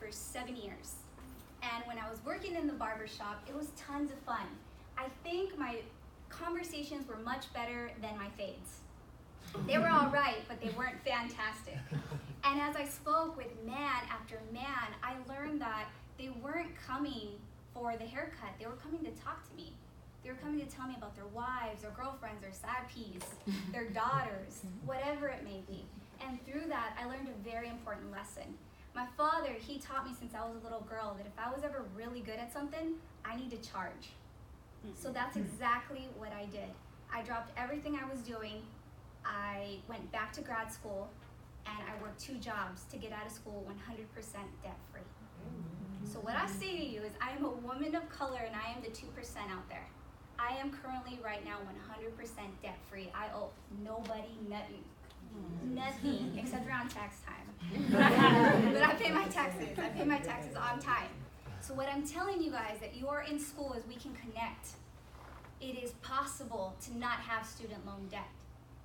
for 7 years. And when I was working in the barber shop, it was tons of fun. I think my conversations were much better than my fades. They were all right, but they weren't fantastic. And as I spoke with man after man, I learned that they weren't coming for the haircut. They were coming to talk to me. They were coming to tell me about their wives, their girlfriends, their side peas, their daughters, whatever it may be. And through that, I learned a very important lesson. My father, he taught me since I was a little girl that if I was ever really good at something, I need to charge. So that's exactly what I did. I dropped everything I was doing. I went back to grad school, and I worked 2 jobs to get out of school 100% debt-free. So what I say to you is I am a woman of color, and I am the 2% out there. I am currently right now 100% debt-free. I owe nobody nothing except around tax time. But I pay my taxes. I pay my taxes on time. So what I'm telling you guys that you are in school is we can connect. It is possible to not have student loan debt.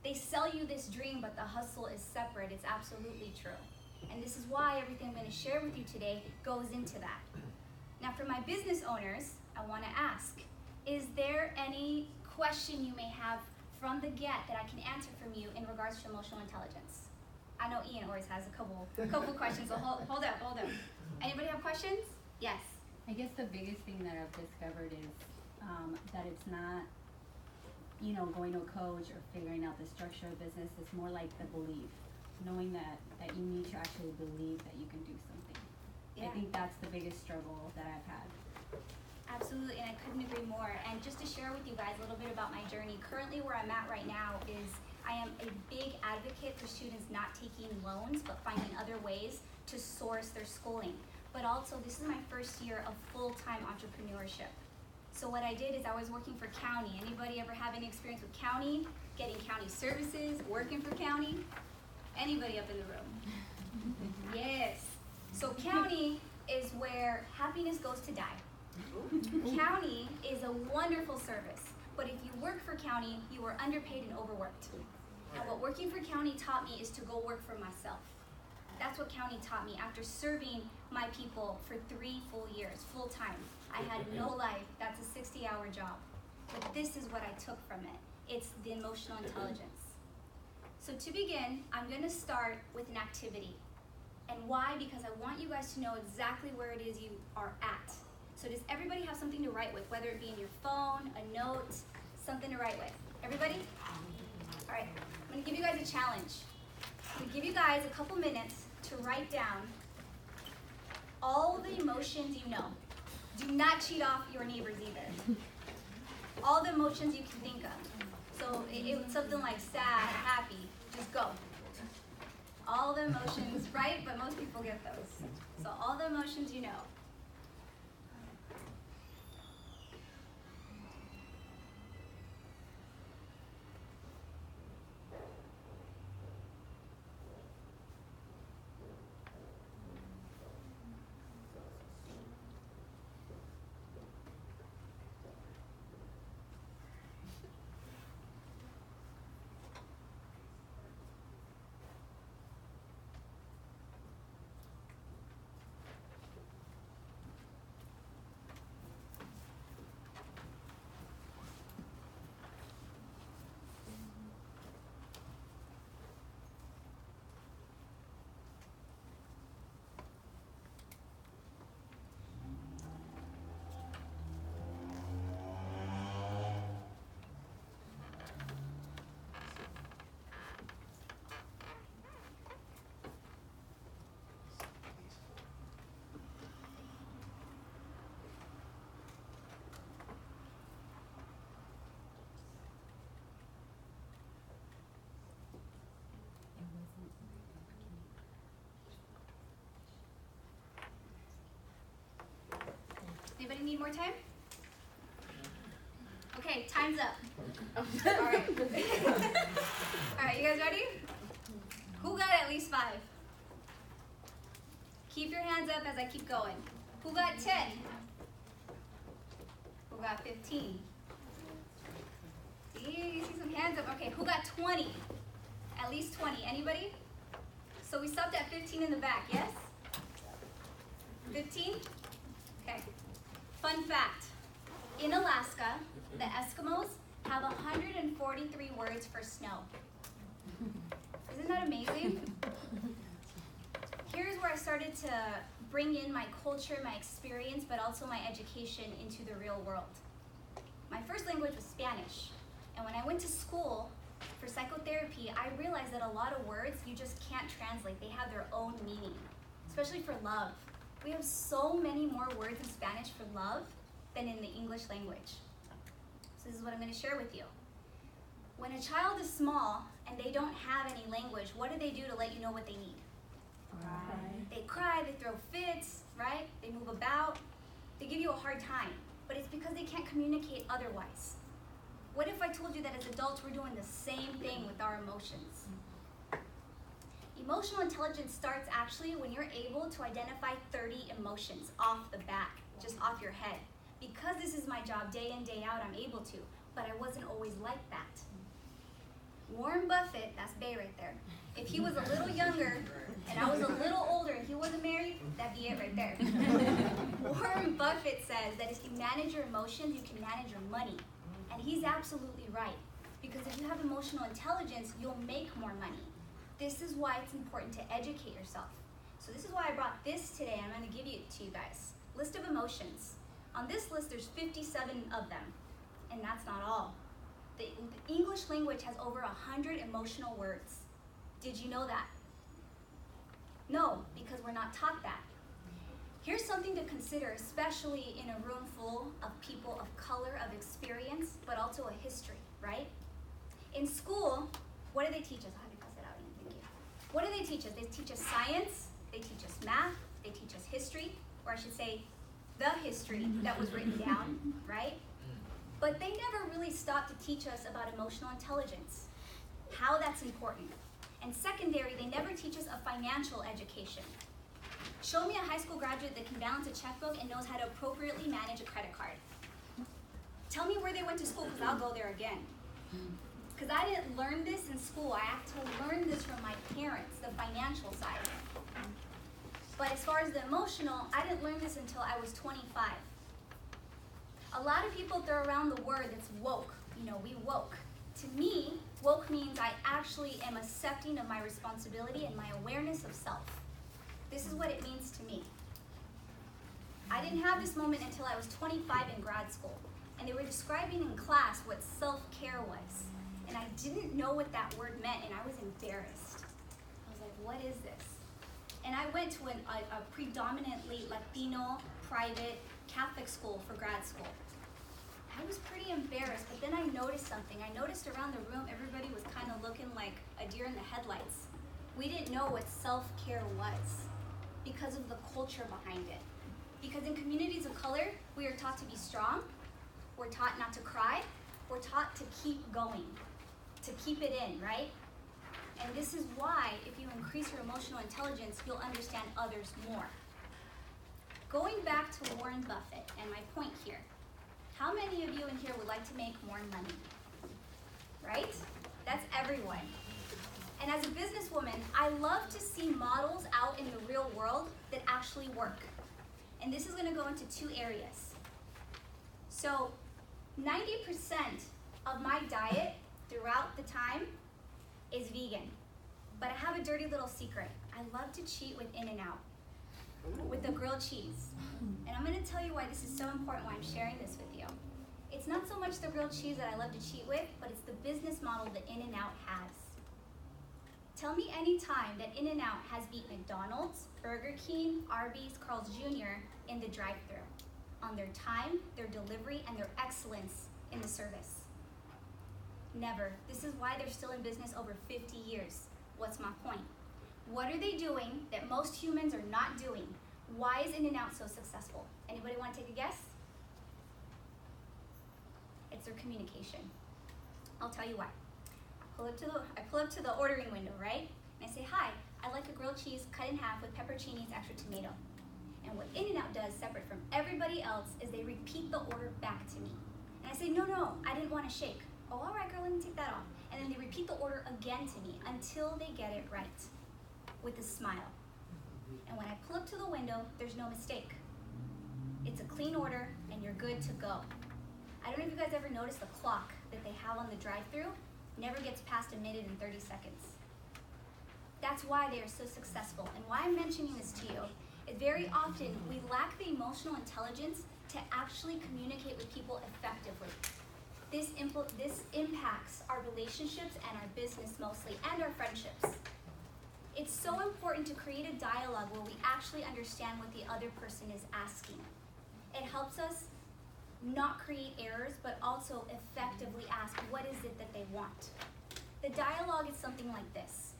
They sell you this dream, but the hustle is separate. It's absolutely true. And this is why everything I'm going to share with you today goes into that. Now for my business owners, I want to ask, is there any question you may have from the get that I can answer from you in regards to emotional intelligence? I know Ian always has a couple questions, so hold up. Anybody have questions? Yes. I guess the biggest thing that I've discovered is that it's not, going to a coach or figuring out the structure of business. It's more like the belief, knowing that you need to actually believe that you can do something. Yeah. I think that's the biggest struggle that I've had. Absolutely, and I couldn't agree more. And just to share with you guys a little bit about my journey, currently where I'm at right now is I am a big advocate for students not taking loans, but finding other ways to source their schooling. But also, this is my first year of full-time entrepreneurship. So what I did is I was working for county. Anybody ever have any experience with county? Getting county services, working for county? Anybody up in the room? Yes. So county is where happiness goes to die. County is a wonderful service, but if you work for county, you are underpaid and overworked. And what working for county taught me is to go work for myself. That's what county taught me after serving my people for 3 full years, full time. I had no life. That's a 60-hour job. But this is what I took from it. It's the emotional intelligence. So to begin, I'm going to start with an activity. And why? Because I want you guys to know exactly where it is you are at. So does everybody have something to write with, whether it be in your phone, a note, something to write with? Everybody? All right, I'm going to give you guys a challenge. I'm going to give you guys a couple minutes to write down all the emotions you know. Do not cheat off your neighbors either. All the emotions you can think of. So it's something like sad, happy, just go. All the emotions, right? But most people get those. So all the emotions you know. Anybody need more time? Okay, time's up. All right. All right, you guys ready? Who got at least 5? Keep your hands up as I keep going. Who got 10? Who got 15? See, you see some hands up. Okay, who got 20? At least 20. Anybody? So we stopped at 15 in the back, yes? 15? Okay. Fun fact. In Alaska, the Eskimos have 143 words for snow. Isn't that amazing? Here's where I started to bring in my culture, my experience, but also my education into the real world. My first language was Spanish. And when I went to school for psychotherapy, I realized that a lot of words you just can't translate. They have their own meaning, especially for love. We have so many more words in Spanish for love than in the English language. So this is what I'm going to share with you. When a child is small and they don't have any language, what do they do to let you know what they need? Cry. They cry, they throw fits, right? They move about. They give you a hard time, but it's because they can't communicate otherwise. What if I told you that as adults we're doing the same thing with our emotions? Emotional intelligence starts actually when you're able to identify 30 emotions off the bat, just off your head. Because this is my job day in, day out, I'm able to, but I wasn't always like that. Warren Buffett, that's Bay right there. If he was a little younger and I was a little older and he wasn't married, that'd be it right there. Warren Buffett says that if you manage your emotions, you can manage your money. And he's absolutely right. Because if you have emotional intelligence, you'll make more money. This is why it's important to educate yourself. So this is why I brought this today. I'm going to give it to you guys. List of emotions. On this list, there's 57 of them. And that's not all. The English language has over 100 emotional words. Did you know that? No, because we're not taught that. Here's something to consider, especially in a room full of people of color, of experience, but also a history, right? In school, what do they teach us? I'll have you pass it out, Ian, thank you. What do they teach us? They teach us science, they teach us math, they teach us history, or I should say, the history that was written down, right? But they never really stopped to teach us about emotional intelligence, how that's important. And secondary, they never teach us a financial education. Show me a high school graduate that can balance a checkbook and knows how to appropriately manage a credit card. Tell me where they went to school, because I'll go there again. Because I didn't learn this in school. I have to learn this from my parents, the financial side. But as far as the emotional, I didn't learn this until I was 25. A lot of people throw around the word that's woke. You know, we woke. To me, woke means I actually am accepting of my responsibility and my awareness of self. This is what it means to me. I didn't have this moment until I was 25 in grad school. And they were describing in class what self-care was. And I didn't know what that word meant, and I was embarrassed. I was like, what is this? And I went to a predominantly Latino, private, Catholic school for grad school. I was pretty embarrassed, but then I noticed something. I noticed around the room, everybody was kind of looking like a deer in the headlights. We didn't know what self-care was because of the culture behind it. Because in communities of color, we are taught to be strong. We're taught not to cry. We're taught to keep going, to keep it in, right? And this is why, if you increase your emotional intelligence, you'll understand others more. Going back to Warren Buffett and my point here, how many of you in here would like to make more money? Right? That's everyone. And as a businesswoman, I love to see models out in the real world that actually work. And this is going to go into two areas. So 90% of my diet throughout the time is vegan. But I have a dirty little secret. I love to cheat with In-N-Out, with the grilled cheese. And I'm going to tell you why this is so important, why I'm sharing this with you. It's not so much the grilled cheese that I love to cheat with, but it's the business model that In-N-Out has. Tell me any time that In-N-Out has beat McDonald's, Burger King, Arby's, Carl's Jr. in the drive-thru on their time, their delivery, and their excellence in the service. Never. This is why they're still in business over 50 years. What's my point? What are they doing that most humans are not doing? Why is In-N-Out so successful? Anybody want to take a guess? It's their communication. I'll tell you why. I pull up to the ordering window, right? And I say, hi, I'd like a grilled cheese cut in half with pepperoncinis, extra tomato. And what In-N-Out does, separate from everybody else, is they repeat the order back to me. And I say, no, I didn't want a shake. Oh, all right, girl, let me take that off. And then they repeat the order again to me until they get it right with a smile. And when I pull up to the window, there's no mistake. It's a clean order, and you're good to go. I don't know if you guys ever noticed the clock that they have on the drive-thru never gets past 1 minute and 30 seconds. That's why they are so successful. And why I'm mentioning this to you is very often we lack the emotional intelligence to actually communicate with people effectively. This impacts our relationships and our business mostly, and our friendships. It's so important to create a dialogue where we actually understand what the other person is asking. It helps us not create errors, but also effectively ask, what is it that they want? The dialogue is something like this.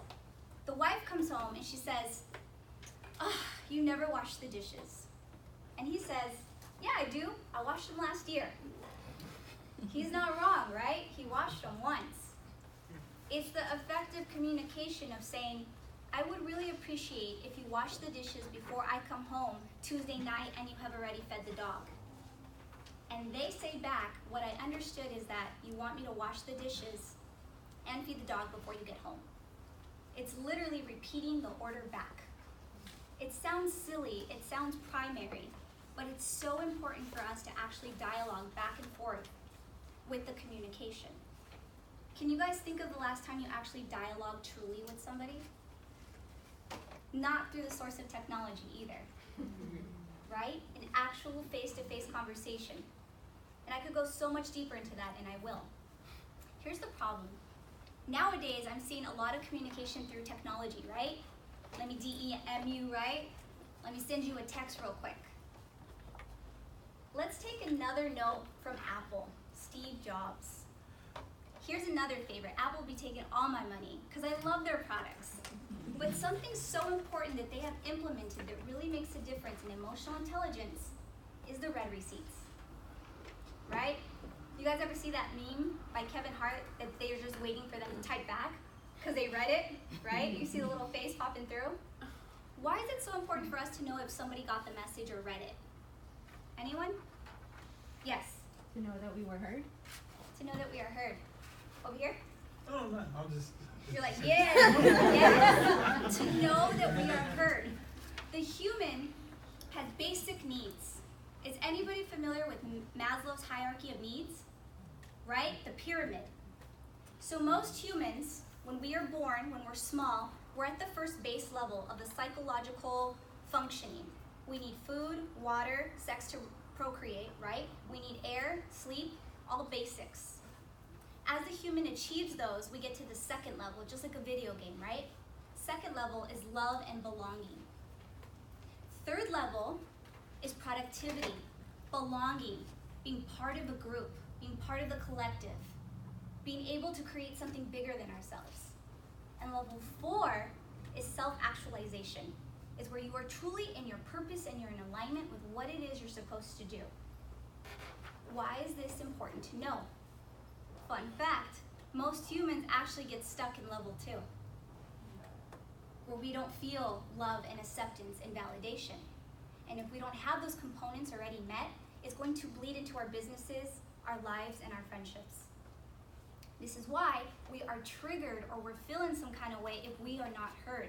The wife comes home and she says, "Oh, you never wash the dishes." And he says, "Yeah, I do. I washed them last year." He's not wrong, right? He washed them once. It's the effective communication of saying, "I would really appreciate if you wash the dishes before I come home Tuesday night and you have already fed the dog." And they say back, "What I understood is that you want me to wash the dishes and feed the dog before you get home." It's literally repeating the order back. It sounds silly, it sounds primary, but it's so important for us to actually dialogue back and forth with the communication. Can you guys think of the last time you actually dialogued truly with somebody? Not through the source of technology either, right? An actual face-to-face conversation. And I could go so much deeper into that, and I will. Here's the problem. Nowadays, I'm seeing a lot of communication through technology, right? Let me DEM you, right? Let me send you a text real quick. Let's take another note from Apple, Steve Jobs. Here's another favorite. Apple will be taking all my money because I love their products. But something so important that they have implemented that really makes a difference in emotional intelligence is the read receipts, right? You guys ever see that meme by Kevin Hart that they're just waiting for them to type back because they read it, right? You see the little face popping through. Why is it so important for us to know if somebody got the message or read it? Anyone? Yes. To know that we were heard. To know that we are heard. Over here? Oh, no, I'm just. You're like, yeah, yes. To know that we are heard. The human has basic needs. Is anybody familiar with Maslow's hierarchy of needs? Right? The pyramid. So most humans, when we are born, when we're small, we're at the first base level of the psychological functioning. We need food, water, sex to procreate, right? We need air, sleep, all the basics. As the human achieves those, we get to the second level, just like a video game, right? Second level is love and belonging. Third level is productivity, belonging, being part of a group, being part of the collective, being able to create something bigger than ourselves. And level 4 is self-actualization. It's where you are truly in your purpose and you're in alignment with what it is you're supposed to do. Why is this important to know? Fun fact, most humans actually get stuck in level 2, where we don't feel love and acceptance and validation. And if we don't have those components already met, it's going to bleed into our businesses, our lives, and our friendships. This is why we are triggered or we're feeling some kind of way if we are not heard.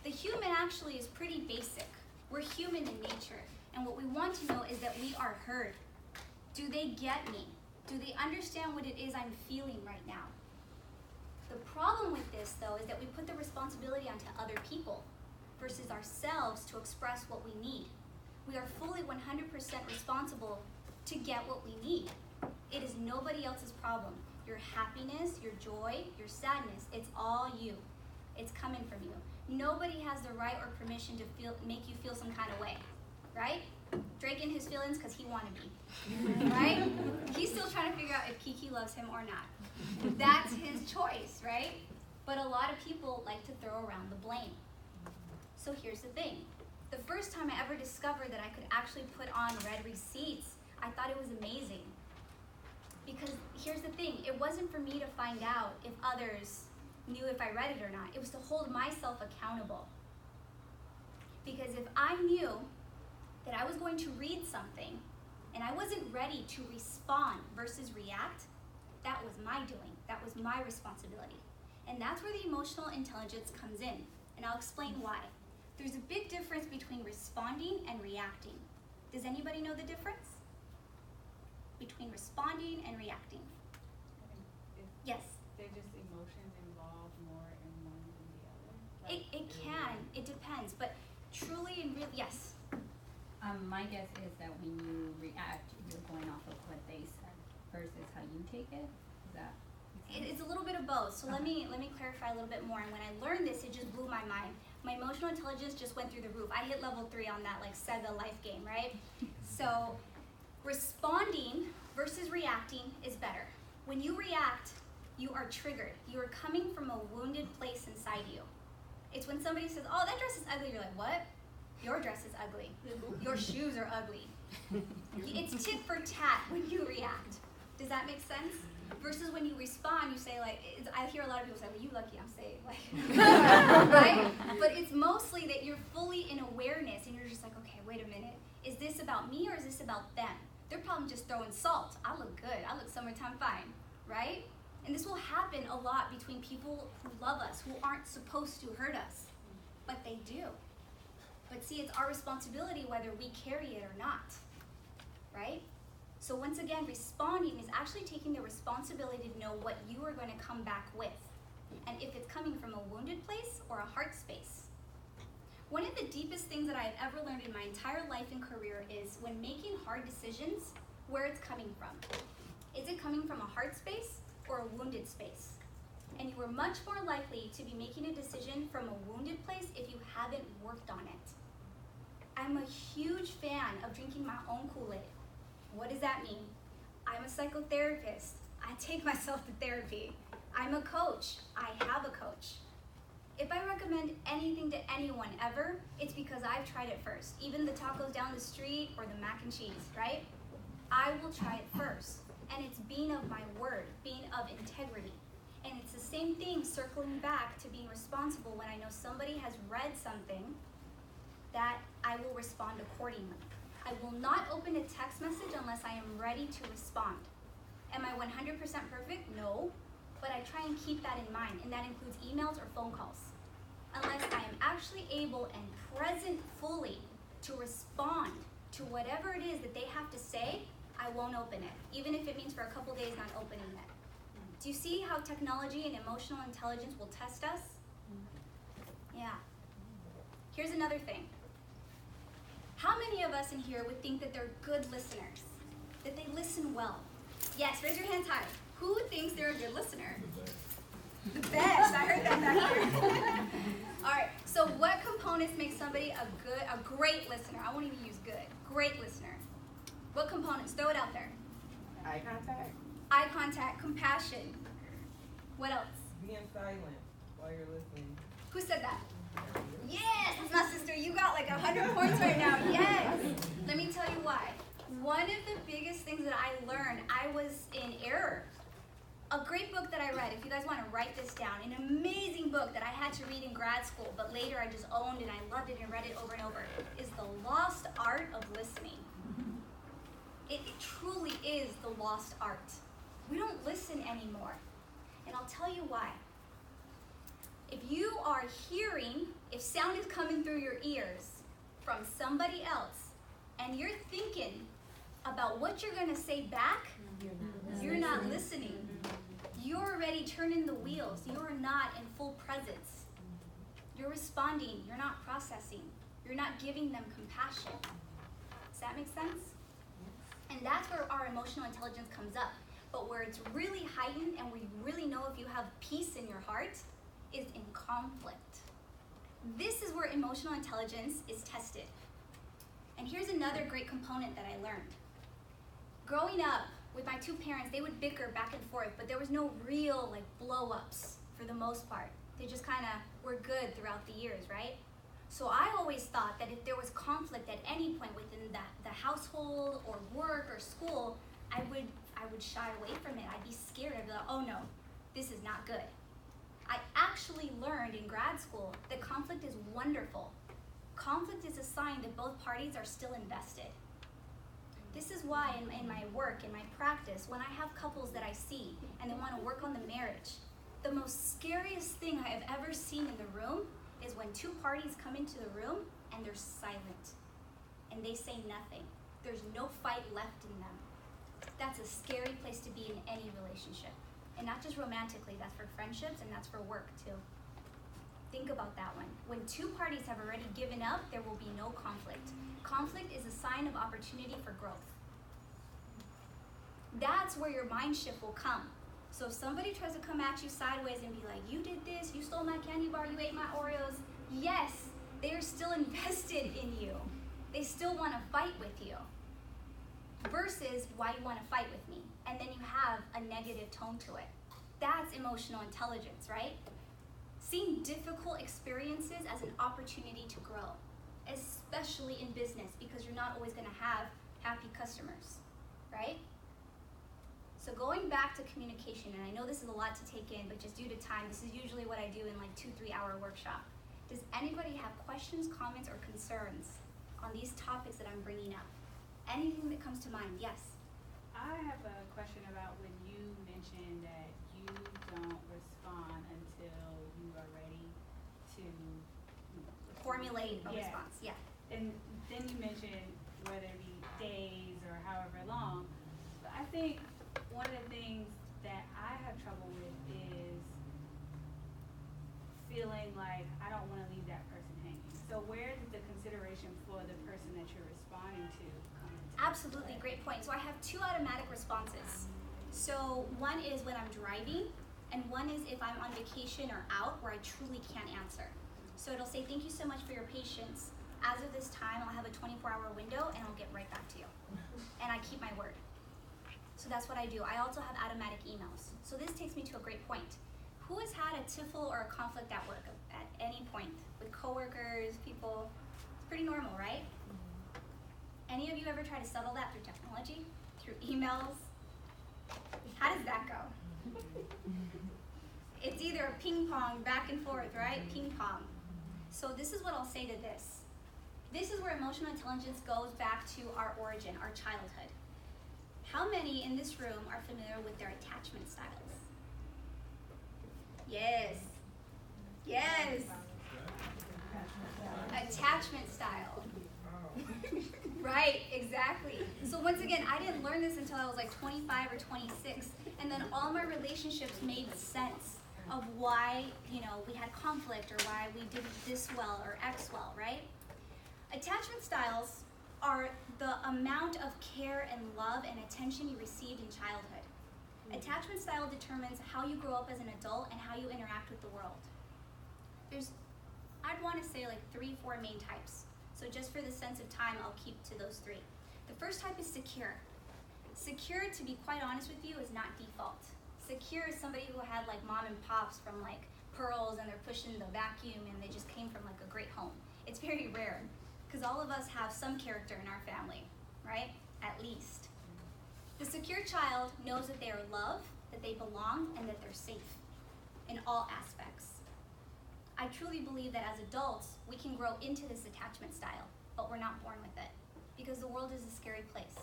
The human actually is pretty basic. We're human in nature. And what we want to know is that we are heard. Do they get me? Do they understand what it is I'm feeling right now? The problem with this, though, is that we put the responsibility onto other people versus ourselves to express what we need. We are fully 100% responsible to get what we need. It is nobody else's problem. Your happiness, your joy, your sadness, it's all you. It's coming from you. Nobody has the right or permission to make you feel some kind of way, right? Drake in his feelings because he wanted be, right? He's still trying to figure out if Kiki loves him or not. That's his choice, right? But a lot of people like to throw around the blame. So here's the thing. The first time I ever discovered that I could actually put on read receipts, I thought it was amazing. Because here's the thing, it wasn't for me to find out if others knew if I read it or not. It was to hold myself accountable. Because if I knew that I was going to read something and I wasn't ready to respond versus react, that was my doing. That was my responsibility. And that's where the emotional intelligence comes in. And I'll explain why. There's a big difference between responding and reacting. Does anybody know the difference between responding and reacting? Yes? They're just emotions involved more in one than the other? It can. It depends. But truly and really, yes? My guess is that when you react, you're going off of what they said versus how you take it. Is that? It's a little bit of both. So let me clarify a little bit more. And when I learned this, it just blew my mind. My emotional intelligence just went through the roof. I hit level 3 on that like Sega life game, right? So responding versus reacting is better. When you react, you are triggered. You are coming from a wounded place inside you. It's when somebody says, oh, that dress is ugly. You're like, what? Your dress is ugly. Your shoes are ugly. It's tit for tat when you react. Does that make sense? Versus when you respond, you say like, I hear a lot of people say, well, you lucky I'm saved, like, right? But it's mostly that you're fully in awareness and you're just like, okay, wait a minute. Is this about me or is this about them? They're probably just throwing salt. I look good. I look summertime fine, right? And this will happen a lot between people who love us, who aren't supposed to hurt us, but they do. But see, it's our responsibility whether we carry it or not, right? So once again, responding is actually taking the responsibility to know what you are going to come back with, and if it's coming from a wounded place or a heart space. One of the deepest things that I've ever learned in my entire life and career is when making hard decisions, where it's coming from. Is it coming from a heart space or a wounded space? And you are much more likely to be making a decision from a wounded place if you haven't worked on it. I'm a huge fan of drinking my own Kool-Aid. What does that mean? I'm a psychotherapist. I take myself to therapy. I'm a coach. I have a coach. If I recommend anything to anyone ever, it's because I've tried it first. Even the tacos down the street or the mac and cheese, right? I will try it first. And it's being of my word, being of integrity. And it's the same thing circling back to being responsible when I know somebody has read something that I will respond accordingly. I will not open a text message unless I am ready to respond. Am I 100% perfect? No, but I try and keep that in mind, and that includes emails or phone calls. Unless I am actually able and present fully to respond to whatever it is that they have to say, I won't open it, even if it means for a couple days not opening it. Do you see how technology and emotional intelligence will test us? Yeah. Here's another thing. How many of us in here would think that they're good listeners? That they listen well? Yes, raise your hands high. Who thinks they're a good listener? The best. I heard that back here. All right. So what components make somebody a great listener? I won't even use good. Great listener. What components? Throw it out there. Eye contact. Eye contact, compassion. What else? Being silent while you're listening. Who said that? Yes, it's my sister. You got like 100 points right now. Yes. Let me tell you why. One of the biggest things that I learned, I was in error. A great book that I read, if you guys want to write this down, an amazing book that I had to read in grad school, but later I just owned and I loved it and read it over and over, is The Lost Art of Listening. It truly is the lost art. We don't listen anymore. And I'll tell you why. If you are hearing, if sound is coming through your ears from somebody else, and you're thinking about what you're going to say back, you're not listening. You're already turning the wheels. You're not in full presence. You're responding. You're not processing. You're not giving them compassion. Does that make sense? And that's where our emotional intelligence comes up. But where it's really heightened and we really know if you have peace in your heart is in conflict. This is where emotional intelligence is tested. And here's another great component that I learned. Growing up with my two parents, they would bicker back and forth, but there was no real like blow-ups for the most part. They just kind of were good throughout the years, right? So I always thought that if there was conflict at any point within the household or work or school, I would shy away from it. I'd be scared. I'd be like, oh no, this is not good. I actually learned in grad school that conflict is wonderful. Conflict is a sign that both parties are still invested. This is why in my work, in my practice, when I have couples that I see and they want to work on the marriage, the most scariest thing I have ever seen in the room is when two parties come into the room and they're silent and they say nothing. There's no fight left in them. That's a scary place to be in any relationship. And not just romantically, that's for friendships and that's for work too. Think about that one. When two parties have already given up, there will be no conflict. Conflict is a sign of opportunity for growth. That's where your mind shift will come. So if somebody tries to come at you sideways and be like, you did this, you stole my candy bar, you ate my Oreos, yes, they are still invested in you. They still want to fight with you. Versus, why you want to fight with me? And then you have a negative tone to it. That's emotional intelligence, right? Seeing difficult experiences as an opportunity to grow, especially in business, because you're not always going to have happy customers, right? So going back to communication, and I know this is a lot to take in, but just due to time, this is usually what I do in like 2-3 hour workshop. Does anybody have questions, comments, or concerns on these topics that I'm bringing up? Anything that comes to mind? Yes. I have a question about when you mentioned that you don't respond until you are ready to Formulate a Yeah. response. Yeah. And then you mentioned whether it be days or however long. But I think one of the things that I have trouble with is feeling like I don't want to leave that person hanging. So where does the consideration for the person that you're responding to come into? Absolutely, play? great point. So I have 2 automatic responses. So one is when I'm driving, and one is if I'm on vacation or out where I truly can't answer. So it'll say, thank you so much for your patience. As of this time, I'll have a 24-hour window and I'll get right back to you. And I keep my word. So that's what I do. I also have automatic emails. So this takes me to a great point. Who has had a tiffle or a conflict at work at any point with coworkers, people? It's pretty normal, right? Any of you ever try to settle that through technology, through emails? How does that go? It's either a ping pong, back and forth, right? Ping pong. So this is what I'll say to this. This is where emotional intelligence goes back to our origin, our childhood. How many in this room are familiar with their attachment styles? Yes. Yes. Attachment style. Right, exactly. So once again, I didn't learn this until I was like 25 or 26. And then all my relationships made sense of why, we had conflict or why we did this well or X well, right? Attachment styles are the amount of care and love and attention you received in childhood. Attachment style determines how you grow up as an adult and how you interact with the world. I'd want to say like 3-4 main types. So just for the sense of time, I'll keep to those 3. The first type is secure. Secure, to be quite honest with you, is not default. Secure is somebody who had like mom and pops from like Pearls and they're pushing the vacuum and they just came from like a great home. It's very rare because all of us have some character in our family, right? At least. The secure child knows that they are loved, that they belong, and that they're safe in all aspects. I truly believe that as adults, we can grow into this attachment style, but we're not born with it because the world is a scary place.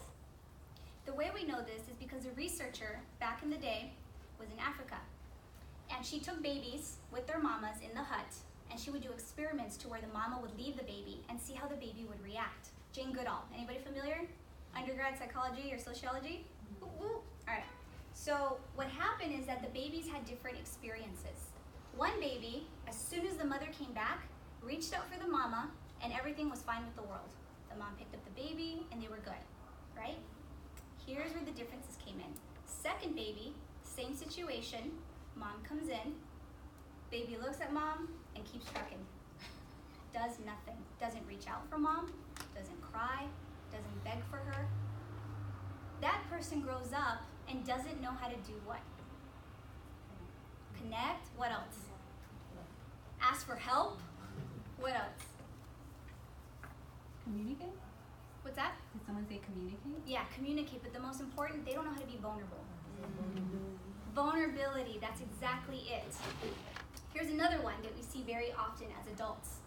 The way we know this is because a researcher back in the day was in Africa, and she took babies with their mamas in the hut, and she would do experiments to where the mama would leave the baby and see how the baby would react. Jane Goodall, anybody familiar? Undergrad psychology or sociology? Ooh, ooh. All right. So what happened is that the babies had different experiences. One baby, as soon as the mother came back, reached out for the mama, and everything was fine with the world. The mom picked up the baby, and they were good, right? Here's where the differences came in. Second baby, same situation. Mom comes in. Baby looks at mom and keeps trucking. Does nothing. Doesn't reach out for mom. Doesn't cry. Doesn't beg for her. That person grows up and doesn't know how to do what? Connect. What else? Ask for help. What else? Communicate? What's that? Did someone say communicate? Yeah, communicate, but the most important, they don't know how to be vulnerable. Vulnerability, that's exactly it. Here's another one that we see very often as adults.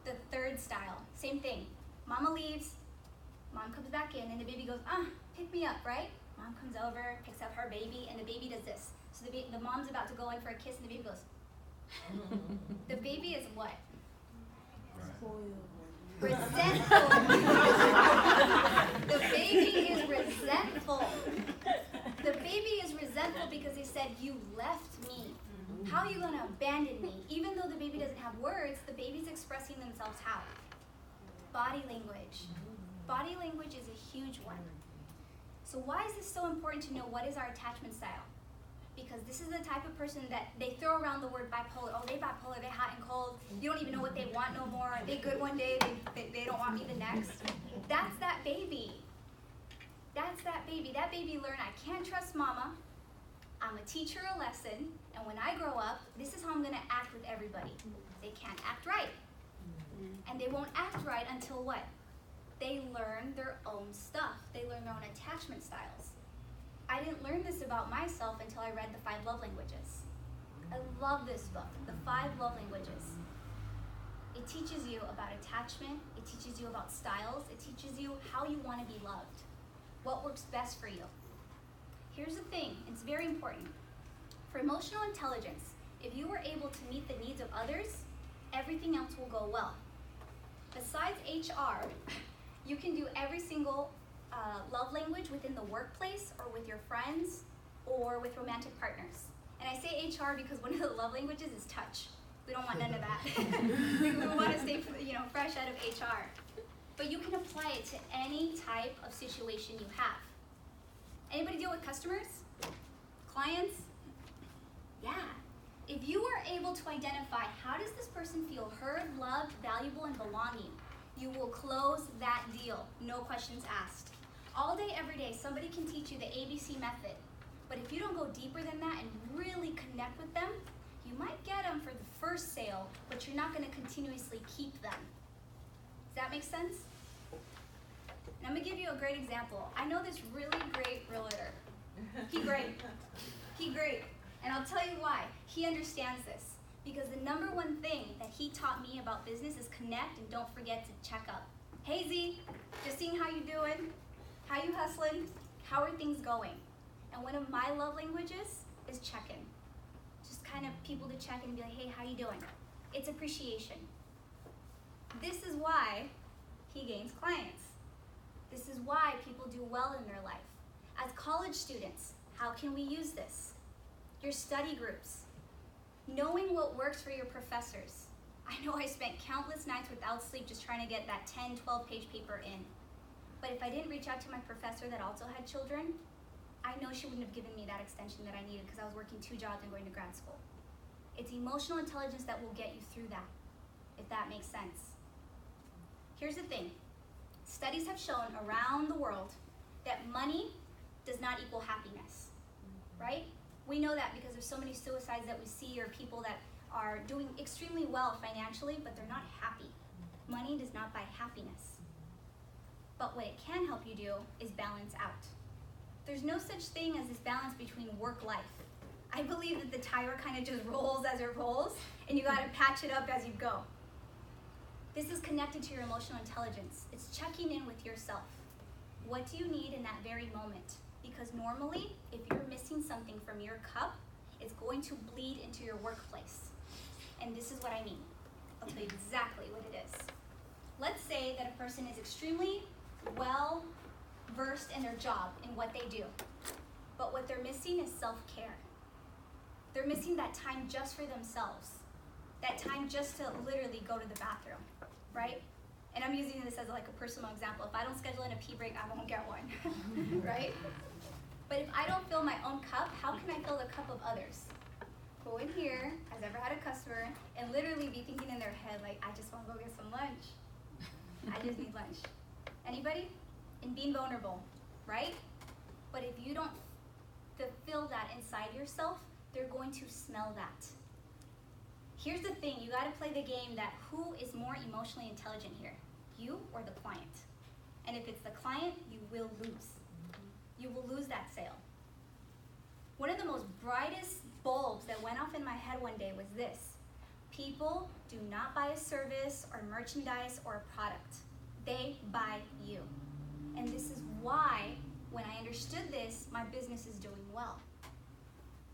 The third style, same thing. Mama leaves, mom comes back in, and the baby goes, pick me up, right? Mom comes over, picks up her baby, and the baby does this. So the mom's about to go in for a kiss, and the baby goes. The baby is what? Resentful. The baby is resentful. The baby is resentful because they said, you left me. How are you going to abandon me? Even though the baby doesn't have words, the baby's expressing themselves how? Body language. Body language is a huge one. So why is this so important to know what is our attachment style? Because this is the type of person that they throw around the word bipolar. Oh, they bipolar, they hot and cold. You don't even know what they want no more. They good one day, they don't want me the next. That's that baby. That's that baby. That baby learned, I can't trust mama. I'm a teacher a lesson. And when I grow up, this is how I'm going to act with everybody. They can't act right. And they won't act right until what? They learn their own stuff. They learn their own attachment styles. I didn't learn this about myself until I read The 5 Love Languages. I love this book, The 5 Love Languages. It teaches you about attachment. It teaches you about styles. It teaches you how you want to be loved. What works best for you. Here's the thing, it's very important. For emotional intelligence, if you were able to meet the needs of others, everything else will go well. Besides HR, you can do every single love language within the workplace or with your friends or with romantic partners. And I say HR because one of the love languages is touch. We don't want none of that. we want to stay fresh out of HR. But you can apply it to any type of situation you have. Anybody deal with customers? Clients? Yeah. If you are able to identify how does this person feel heard, loved, valuable, and belonging, you will close that deal, no questions asked. All day, every day, somebody can teach you the ABC method. But if you don't go deeper than that and really connect with them, you might get them for the first sale, but you're not going to continuously keep them. Does that make sense? And I'm going to give you a great example. I know this really great realtor. He great. And I'll tell you why. He understands this. Because the number one thing that he taught me about business is connect and don't forget to check up. Hey Z, just seeing how you doing? How you hustling? How are things going? And one of my love languages is check-in. Just kind of people to check in and be like, hey, how you doing? It's appreciation. This is why he gains clients. This is why people do well in their life. As college students, how can we use this? Your study groups. Knowing what works for your professors. I know I spent countless nights without sleep just trying to get that 10, 12-page paper in. But if I didn't reach out to my professor that also had children, I know she wouldn't have given me that extension that I needed because I was working 2 jobs and going to grad school. It's emotional intelligence that will get you through that, if that makes sense. Here's the thing. Studies have shown around the world that money does not equal happiness, right? We know that because there's so many suicides that we see or people that are doing extremely well financially, but they're not happy. Money does not buy happiness. But what it can help you do is balance out. There's no such thing as this balance between work-life. I believe that the tire kind of just rolls as it rolls, and you gotta patch it up as you go. This is connected to your emotional intelligence. It's checking in with yourself. What do you need in that very moment? Because normally, if you're missing something from your cup, it's going to bleed into your workplace. And this is what I mean. I'll tell you exactly what it is. Let's say that a person is extremely well versed in their job, in what they do. But what they're missing is self-care. They're missing that time just for themselves. That time just to literally go to the bathroom, right? And I'm using this as like a personal example. If I don't schedule in a pee break, I won't get one, right? But if I don't fill my own cup, how can I fill the cup of others? Go in here, has ever had a customer, and literally be thinking in their head, like, I just want to go get some lunch. I just need lunch. Anybody? And being vulnerable, right? But if you don't fulfill that inside yourself, they're going to smell that. Here's the thing, you gotta play the game that who is more emotionally intelligent here? You or the client? And if it's the client, you will lose. You will lose that sale. One of the most brightest bulbs that went off in my head one day was this. People do not buy a service or merchandise or a product. They buy you. And this is why, when I understood this, my business is doing well.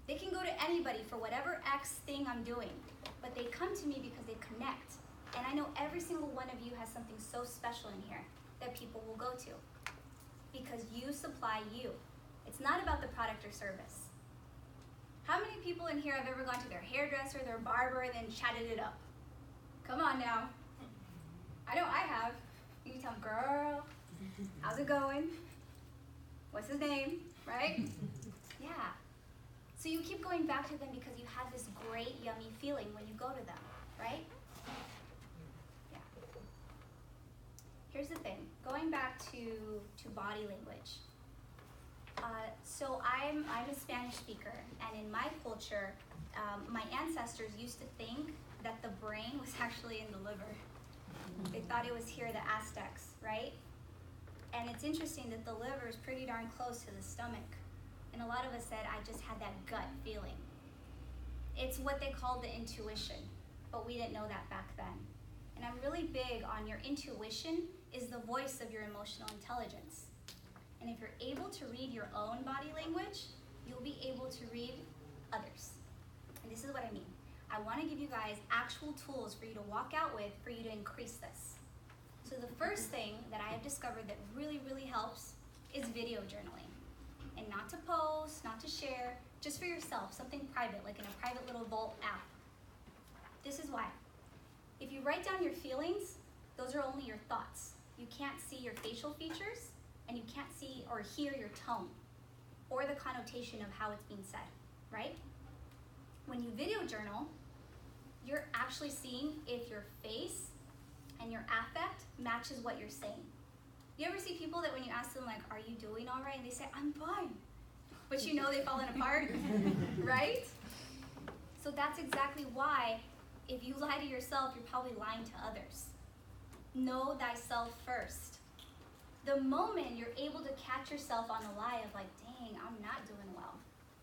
They can go to anybody for whatever X thing I'm doing, but they come to me because they connect. And I know every single one of you has something so special in here that people will go to because you supply you. It's not about the product or service. How many people in here have ever gone to their hairdresser, their barber, and then chatted it up? Come on now. I know I have. You can tell them, girl, how's it going? What's his name, right? Yeah. So you keep going back to them because you have this great, yummy feeling when you go to them, right? Yeah. Here's the thing, going back to body language. So I'm a Spanish speaker, and in my culture, my ancestors used to think that the brain was actually in the liver. They thought it was here, the Aztecs, right? And it's interesting that the liver is pretty darn close to the stomach. And a lot of us said, I just had that gut feeling. It's what they called the intuition, but we didn't know that back then. And I'm really big on your intuition is the voice of your emotional intelligence. And if you're able to read your own body language, you'll be able to read others. And this is what I mean. I want to give you guys actual tools for you to walk out with for you to increase this. So the first thing that I have discovered that really, really helps is video journaling. And not to post, not to share, just for yourself, something private, like in a private little vault app. This is why. If you write down your feelings, those are only your thoughts. You can't see your facial features, and you can't see or hear your tone, or the connotation of how it's being said, right? When you video journal, you're actually seeing if your face and your affect matches what you're saying. You ever see people that when you ask them, like, are you doing all right? And they say, I'm fine. But you know they've fallen apart, right? So that's exactly why if you lie to yourself, you're probably lying to others. Know thyself first. The moment you're able to catch yourself on the lie of like, dang, I'm not doing well.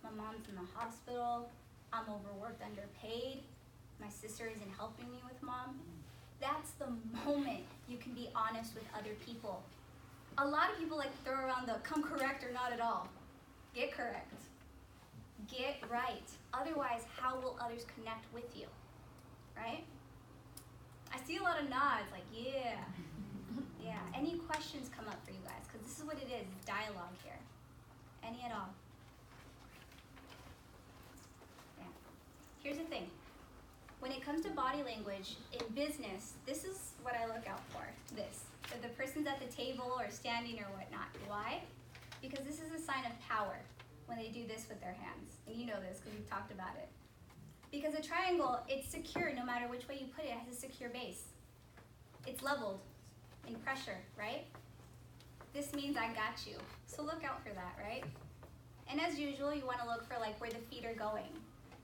My mom's in the hospital. I'm overworked, underpaid. My sister isn't helping me with mom. That's the moment you can be honest with other people. A lot of people like to throw around the come correct or not at all. Get correct. Get right. Otherwise, how will others connect with you? Right? I see a lot of nods, like, yeah. Yeah. Any questions come up for you guys? Because this is what it is, dialogue here. Any at all? Yeah. Here's the thing. When it comes to body language in business, this is what I look out for. This. If the person's at the table or standing or whatnot. Why? Because this is a sign of power when they do this with their hands. And you know this because we've talked about it. Because a triangle, it's secure no matter which way you put it. It has a secure base. It's leveled in pressure, right? This means I got you. So look out for that, right? And as usual, you want to look for like where the feet are going.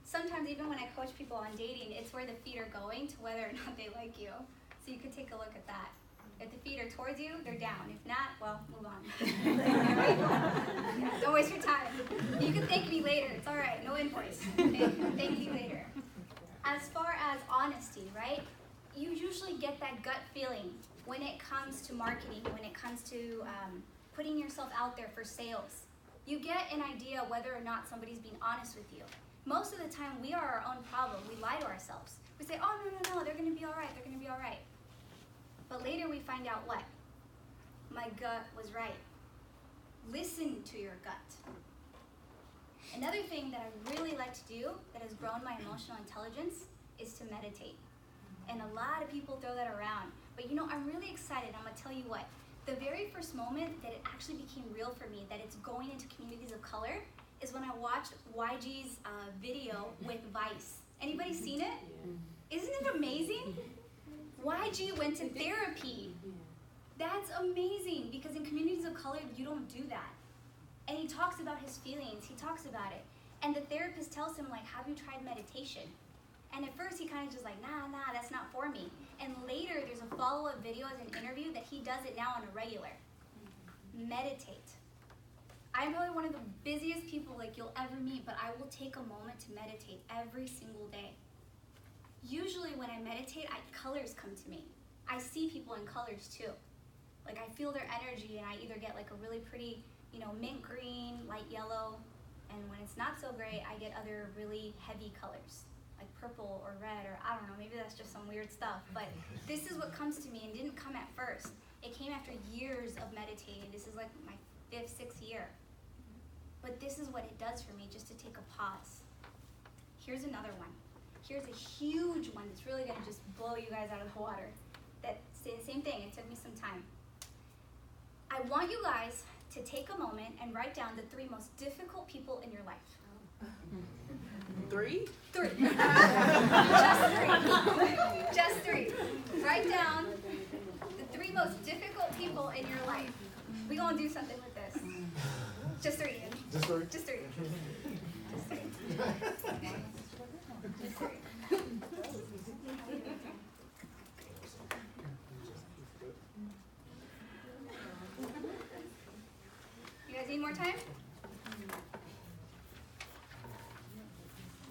Sometimes even when I coach people on dating, it's where the feet are going to whether or not they like you. So you could take a look at that. If the feet are towards you, they're down. If not, well, move on. Yeah, don't waste your time. You can thank me later. It's all right. No invoice. Thank you later. As far as honesty, right? You usually get that gut feeling when it comes to marketing, when it comes to putting yourself out there for sales. You get an idea whether or not somebody's being honest with you. Most of the time, we are our own problem. We lie to ourselves. We say, oh, no, they're going to be all right. They're going to be all right. But later we find out what? My gut was right. Listen to your gut. Another thing that I really like to do that has grown my emotional intelligence is to meditate. And a lot of people throw that around. But you know, I'm really excited. I'm going to tell you what. The very first moment that it actually became real for me, that it's going into communities of color, is when I watched YG's video with Vice. Anybody seen it? Isn't it amazing? YG went to therapy. That's amazing because in communities of color, you don't do that. And he talks about his feelings. He talks about it. And the therapist tells him, like, have you tried meditation? And at first, he kind of just like, nah, that's not for me. And later, there's a follow-up video as an interview that he does it now on a regular. Meditate. I'm probably one of the busiest people like you'll ever meet, but I will take a moment to meditate every single day. Usually when I meditate, colors come to me. I see people in colors too. Like I feel their energy and I either get like a really pretty, mint green, light yellow, and when it's not so great, I get other really heavy colors, like purple or red, or I don't know, maybe that's just some weird stuff, but this is what comes to me and didn't come at first. It came after years of meditating. This is like my 5th, 6th year. But this is what it does for me, just to take a pause. Here's another one. Here's a huge one that's really gonna just blow you guys out of the water. That say the same thing, it took me some time. I want you guys to take a moment and write down the 3 most difficult people in your life. 3? 3. Just 3. Write down the 3 most difficult people in your life. We're gonna do something with this. Just 3. Ian. Just 3? Just 3. Just 3. Just 3. You guys need more time?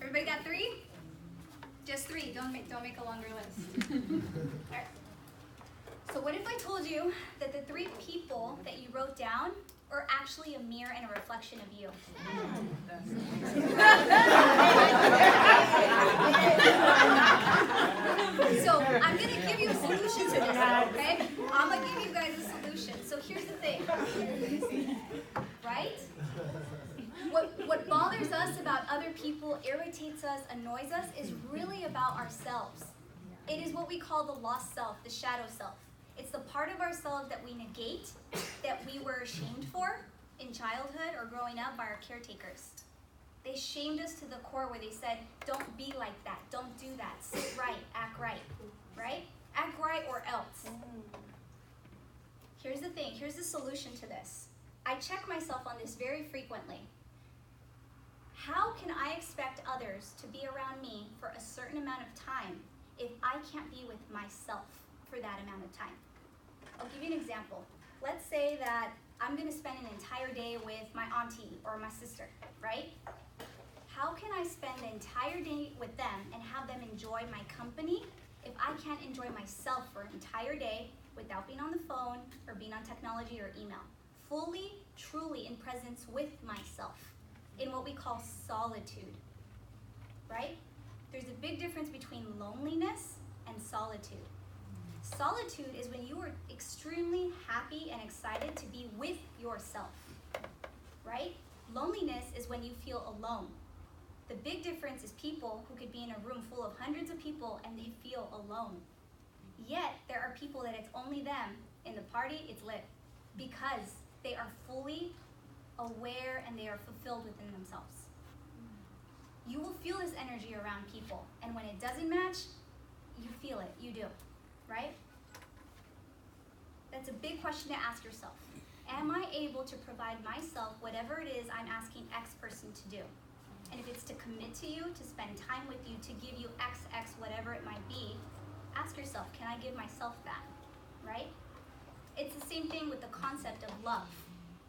Everybody got 3? Just 3. Don't make a longer list. All right. So what if I told you that the 3 people that you wrote down are actually a mirror and a reflection of you? So I'm going to give you a solution to this, okay? I'm going to give you guys a solution. So here's the thing, right? What bothers us about other people, irritates us, annoys us, is really about ourselves. It is what we call the lost self, the shadow self. It's the part of ourselves that we negate, that we were ashamed for in childhood or growing up by our caretakers. They shamed us to the core where they said, don't be like that, don't do that, sit right, act right, right? Act right or else. Here's the thing, here's the solution to this. I check myself on this very frequently. How can I expect others to be around me for a certain amount of time if I can't be with myself for that amount of time? I'll give you an example. Let's say that I'm gonna spend an entire day with my auntie or my sister, right? How can I spend the entire day with them and have them enjoy my company if I can't enjoy myself for an entire day without being on the phone or being on technology or email? Fully, truly in presence with myself, in what we call solitude, right? There's a big difference between loneliness and solitude. Solitude is when you are extremely happy and excited to be with yourself, right? Loneliness is when you feel alone. The big difference is people who could be in a room full of hundreds of people and they feel alone. Yet, there are people that it's only them in the party, it's lit, because they are fully aware and they are fulfilled within themselves. You will feel this energy around people, and when it doesn't match, you feel it, you do, right? That's a big question to ask yourself. Am I able to provide myself whatever it is I'm asking X person to do? And if it's to commit to you, to spend time with you, to give you XX, whatever it might be, ask yourself, can I give myself that, right? It's the same thing with the concept of love.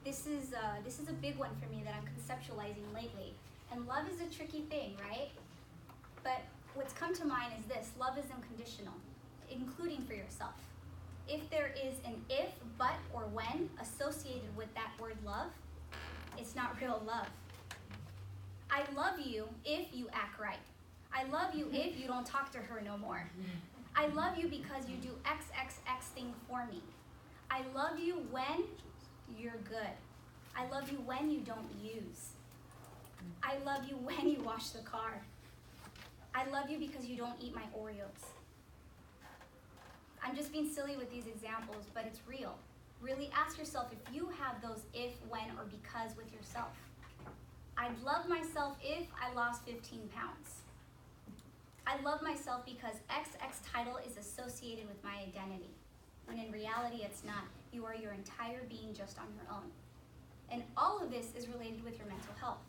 This is a big one for me that I'm conceptualizing lately. And love is a tricky thing, right? But what's come to mind is this: love is unconditional, including for yourself. If there is an if, but, or when associated with that word love, it's not real love. I love you if you act right. I love you if you don't talk to her no more. I love you because you do XXX thing for me. I love you when you're good. I love you when you don't use. I love you when you wash the car. I love you because you don't eat my Oreos. I'm just being silly with these examples, but it's real. Really ask yourself if you have those if, when, or because with yourself. I'd love myself if I lost 15 pounds. I love myself because XX title is associated with my identity, when in reality it's not. You are your entire being just on your own. And all of this is related with your mental health.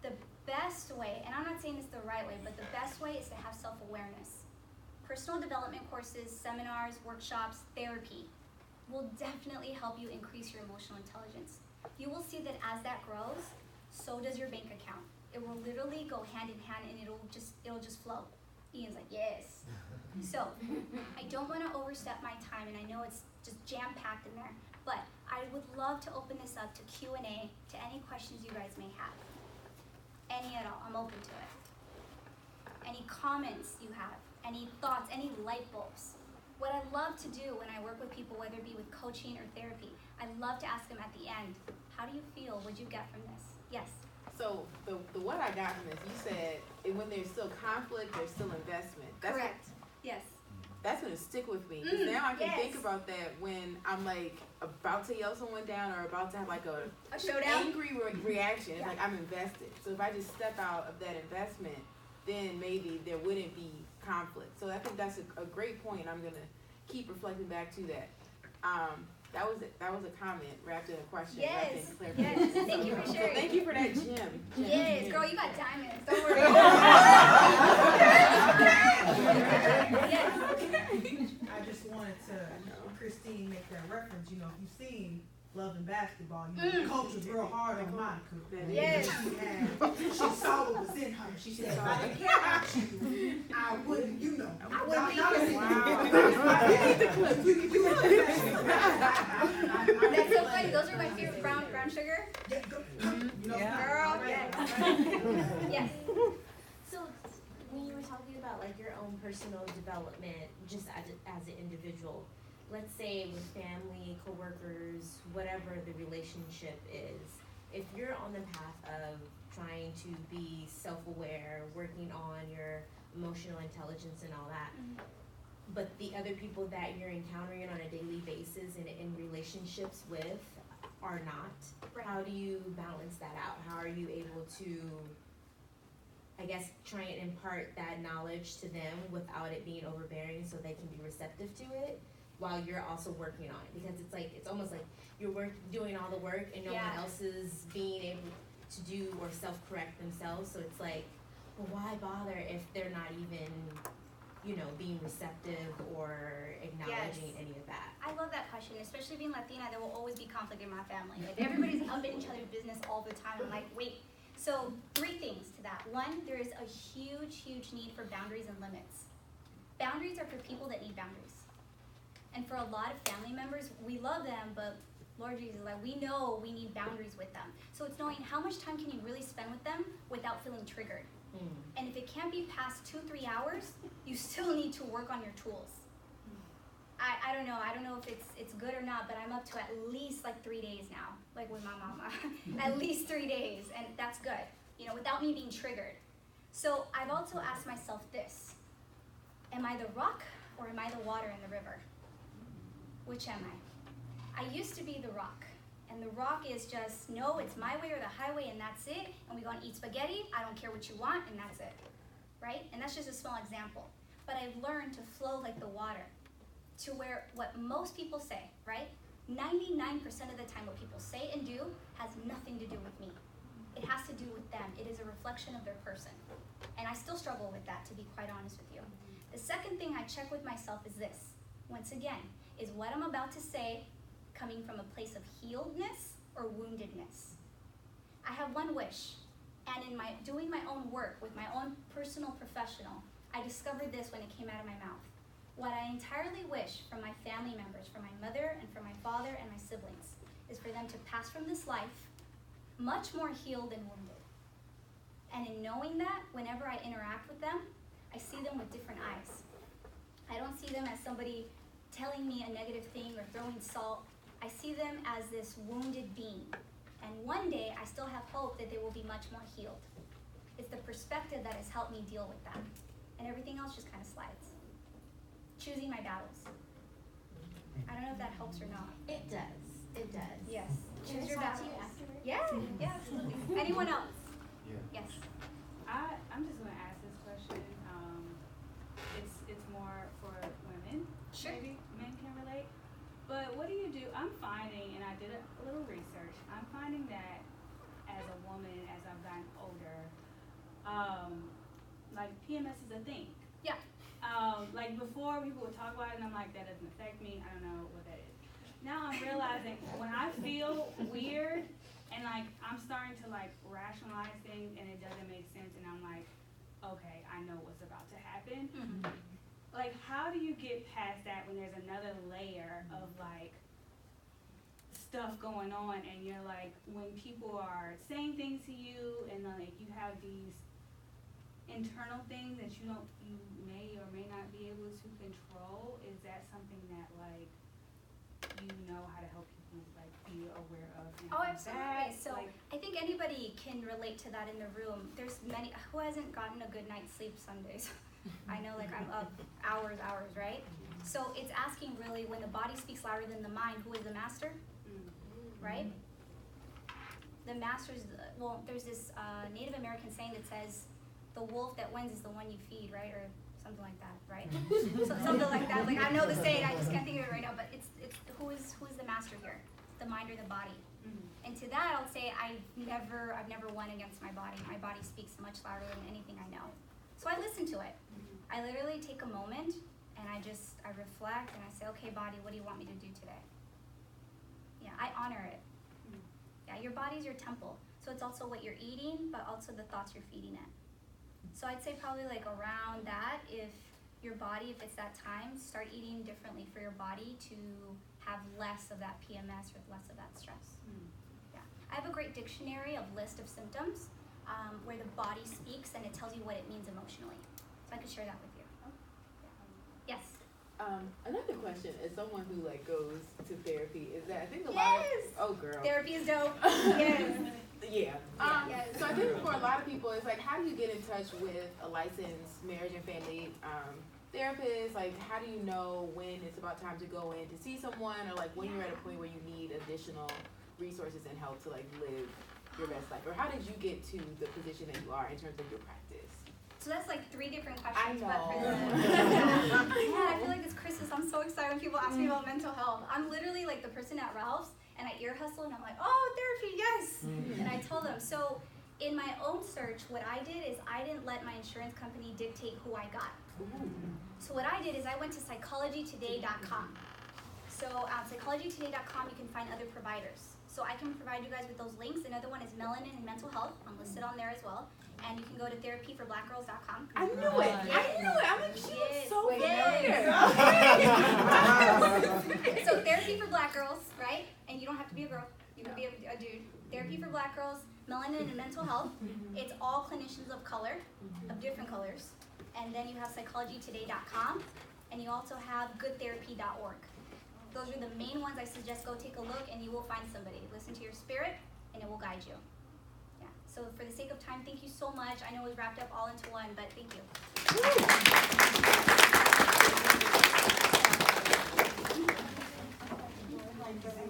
The best way, and I'm not saying it's the right way, but the best way is to have self-awareness. Personal development courses, seminars, workshops, therapy will definitely help you increase your emotional intelligence. You will see that as that grows, so does your bank account. It will literally go hand in hand and it'll just flow. Ian's like, yes. So, I don't want to overstep my time, and I know it's just jam-packed in there, but I would love to open this up to Q&A, to any questions you guys may have. Any at all, I'm open to it. any comments you have, any thoughts, any light bulbs. What I love to do when I work with people, whether it be with coaching or therapy, I love to ask them at the end, how do you feel? What'd you get from this? Yes. So the what I got from this, you said when there's still conflict, there's still investment. That's Correct. Yes. That's gonna stick with me. 'Cause now I can yes. think about that when I'm like about to yell someone down or about to have like a showdown. angry reaction. It's Yeah. like I'm invested. So if I just step out of that investment, then maybe there wouldn't be conflict. So I think that's a great point. I'm gonna keep reflecting back to that. That was a comment wrapped in a question. Yes. Wrapped in clarification. Yes. Thank you for So sharing. thank you for that, Jim. Yes, girl, you got diamonds. Don't worry. Yes. I just wanted to, Christine, make that reference. You know, if you've seen Love and Basketball, you know, the coach was real hard on Monica. Yes. She saw what was in her. She said, if I didn't care about you, I wouldn't, you know. I wouldn't be That's so funny. Those are my favorite brown sugar. Girl, yes. Yes. So when you were talking about like your own personal development, just as an individual, let's say with family, coworkers, whatever the relationship is, if you're on the path of trying to be self-aware, working on your emotional intelligence and all that, but the other people that you're encountering on a daily basis and in relationships with are not, Right. how do you balance that out? How are you able to, I guess, try and impart that knowledge to them without it being overbearing so they can be receptive to it while you're also working on it? Because it's almost like you're doing all the work and no Yeah. one else is being able to do or self-correct themselves. So it's like, well, why bother if they're not even, being receptive or acknowledging any of that? I love that question, especially being Latina. There will always be conflict in my family. Like everybody's up in each other's business all the time. I'm like, wait. So 3 things to that. 1, there is a huge, huge need for boundaries and limits. Boundaries are for people that need boundaries. And for a lot of family members, we love them, but Lord Jesus, like we know we need boundaries with them. So it's knowing how much time can you really spend with them without feeling triggered. And if it can't be past 2-3 hours, you still need to work on your tools. I don't know. I don't know if it's good or not, but I'm up to at least like 3 days now, like with my mama. At least 3 days, and that's good, without me being triggered. So I've also asked myself this: am I the rock or am I the water in the river? Which am I? I used to be the rock. And the rock is just, no, it's my way or the highway, and that's it. And we go and eat spaghetti. I don't care what you want, and that's it. Right? And that's just a small example. But I've learned to flow like the water, to where what most people say, right? 99% of the time what people say and do has nothing to do with me. It has to do with them. It is a reflection of their person. And I still struggle with that, to be quite honest with you. The second thing I check with myself is this. Once again, is what I'm about to say coming from a place of healedness or woundedness? I have one wish, and in my doing my own work with my own personal professional, I discovered this when it came out of my mouth. What I entirely wish from my family members, from my mother and from my father and my siblings, is for them to pass from this life much more healed and wounded. And in knowing that, whenever I interact with them, I see them with different eyes. I don't see them as somebody telling me a negative thing or throwing salt. I see them as this wounded being. And one day, I still have hope that they will be much more healed. It's the perspective that has helped me deal with that. And everything else just kind of slides. Choosing my battles. I don't know if that helps or not. It does. It does. Yes. Can Choose I your talk to battles. you afterwards? Yeah, absolutely. Anyone else? Yeah. Yes. I'm just gonna ask this question. It's more for women. Sure. Maybe men can relate. But what do you do? I'm finding, and I did a little research, I'm finding that as a woman, as I've gotten older, like PMS is a thing. Yeah. Like before people would talk about it and I'm like, that doesn't affect me. I don't know what that is. Now I'm realizing when I feel weird and like I'm starting to like rationalize things and it doesn't make sense and I'm like, okay, I know what's about to happen. Mm-hmm. Like, how do you get past that when there's another layer of like stuff going on and you're like, when people are saying things to you and like you have these internal things that you may or may not be able to control, is that something that like you know how to help people like be aware of? Oh, absolutely. So like, I think anybody can relate to that in the room. There's many who hasn't gotten a good night's sleep some days. I know, like I'm up hours, right? So it's asking really, when the body speaks louder than the mind, who is the master, right? The master's, well, there's this Native American saying that says, the wolf that wins is the one you feed, right? Or something like that, right? So, something like that. Like I know the saying, I just can't think of it right now. But it's who is the master here, the mind or the body? And to that, I'll say I've never won against my body. My body speaks much louder than anything I know. So I listen to it. I literally take a moment and I reflect and I say, okay, body, what do you want me to do today? Yeah, I honor it. Yeah, your body's your temple. So it's also what you're eating, but also the thoughts you're feeding it. So I'd say probably like around that, if your body, if it's that time, start eating differently for your body to have less of that PMS or less of that stress. Yeah, I have a great dictionary of list of symptoms where the body speaks and it tells you what it means emotionally. So I could share that with you. Yeah. Yes. Another question, as someone who like goes to therapy, is that I think a Yes. lot of girl. Therapy is dope. Yes. Yeah. Yes. So I think for a lot of people, it's like, how do you get in touch with a licensed marriage and family therapist? Like, how do you know when it's about time to go in to see someone, or like when you're at a point where you need additional resources and help to like live your best life? Or how did you get to the position that you are in terms of your practice? So that's like 3 different questions. I But for know. yeah, I feel like this Christmas, I'm so excited when people ask me about mental health. I'm literally like the person at Ralph's, and I ear hustle, and I'm like, oh, therapy, yes. And I told them. So in my own search, what I did is I didn't let my insurance company dictate who I got. So what I did is I went to psychologytoday.com. So psychologytoday.com, you can find other providers. So I can provide you guys with those links. Another one is melanin and mental health. I'm listed on there as well. And you can go to therapyforblackgirls.com. I knew it. I'm like, she looks so Yes. familiar. So therapy for black girls, right? And you don't have to be a girl. You can be a dude. Therapy for black girls, melanin and mental health. It's all clinicians of color, of different colors. And then you have psychologytoday.com. And you also have goodtherapy.org. Those are the main ones I suggest. Go take a look and you will find somebody. Listen to your spirit and it will guide you. Yeah. So for the sake of time, thank you so much. I know it was wrapped up all into one, but thank you.